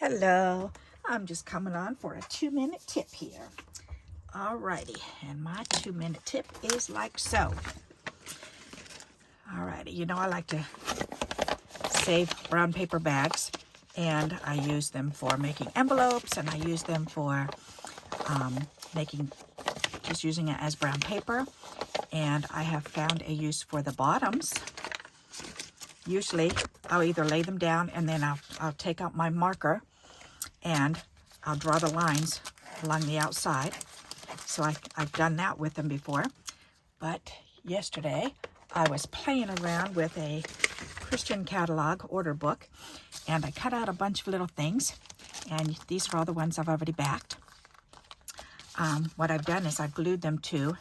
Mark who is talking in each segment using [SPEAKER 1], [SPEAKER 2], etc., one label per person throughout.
[SPEAKER 1] Hello, I'm just coming on for a 2-minute tip here. Alrighty, and my 2-minute tip is like so. Alrighty, you know I like to save brown paper bags, and I use them for making envelopes, and I use them for just using it as brown paper. And I have found a use for the bottoms. Usually I'll either lay them down and then I'll take out my marker and I'll draw the lines along the outside. So I've done that with them before. But yesterday I was playing around with a Christian catalog order book, and I cut out a bunch of little things, and these are all the ones I've already backed. What I've done is I've glued them to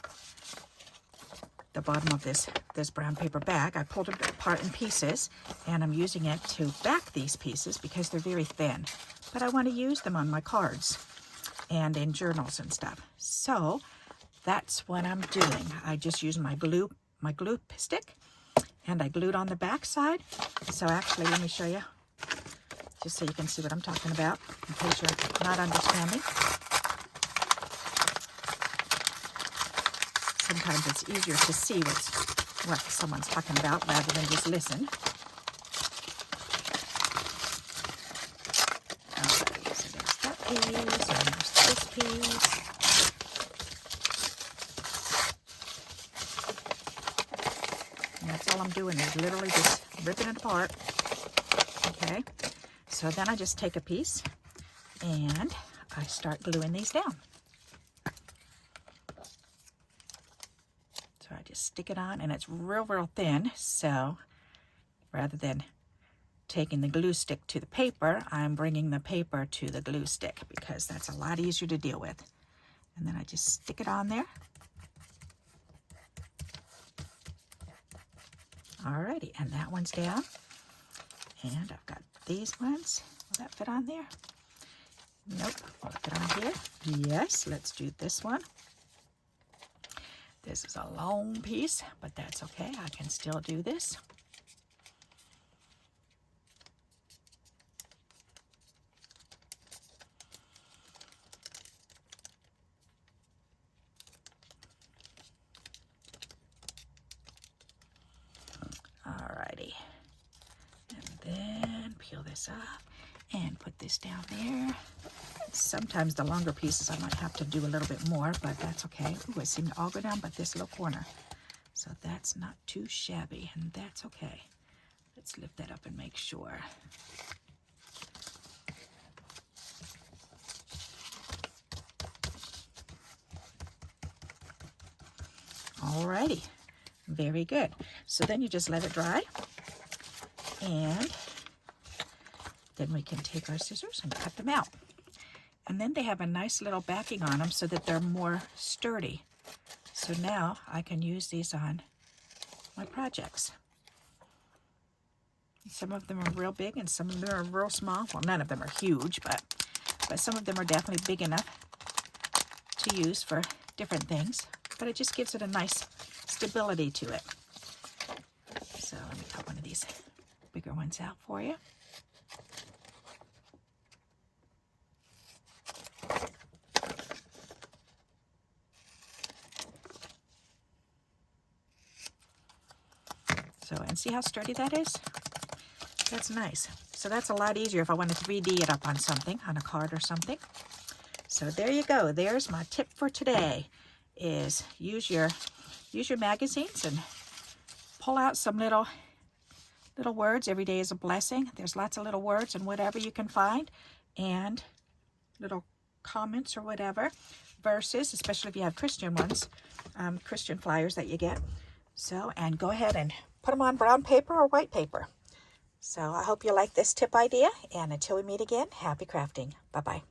[SPEAKER 1] the bottom of this brown paper bag. I pulled it apart in pieces, and I'm using it to back these pieces because they're very thin. But I want to use them on my cards and in journals and stuff. So that's what I'm doing. I just use my glue stick, and I glued on the back side. So actually, let me show you, just so you can see what I'm talking about, in case you're not understanding. Sometimes it's easier to see what someone's talking about rather than just listen. Alright, so there's that piece, and there's this piece. And that's all I'm doing is literally just ripping it apart. Okay, so then I just take a piece and I start gluing these down. So I just stick it on, and it's real thin. So rather than taking the glue stick to the paper, I'm bringing the paper to the glue stick because that's a lot easier to deal with. And then I just stick it on there. Alrighty, and that one's down. And I've got these ones. Will that fit on there? Nope. Will it fit on here? Yes, let's do this one. This is a long piece, but that's okay. I can still do this. Alrighty. And then peel this off and put this down there. Sometimes the longer pieces I might have to do a little bit more, but that's okay. Ooh, it seemed to all go down but this little corner. So that's not too shabby, and that's okay. Let's lift that up and make sure. Alrighty, very good. So then you just let it dry, and then we can take our scissors and cut them out. And then they have a nice little backing on them so that they're more sturdy. So now I can use these on my projects. Some of them are real big and some of them are real small. Well, none of them are huge, but some of them are definitely big enough to use for different things. But it just gives it a nice stability to it. So let me cut one of these bigger ones out for you. So, and see how sturdy that is? That's nice. So that's a lot easier if I want to 3D it up on something, on a card or something. So there you go. There's my tip for today, is use your magazines and pull out some little words. Every day is a blessing. There's lots of little words and whatever you can find, and little comments or whatever, verses, especially if you have Christian ones, Christian flyers that you get. So, and go ahead and put them on brown paper or white paper. So I hope you like this tip idea, and until we meet again, happy crafting. Bye-bye.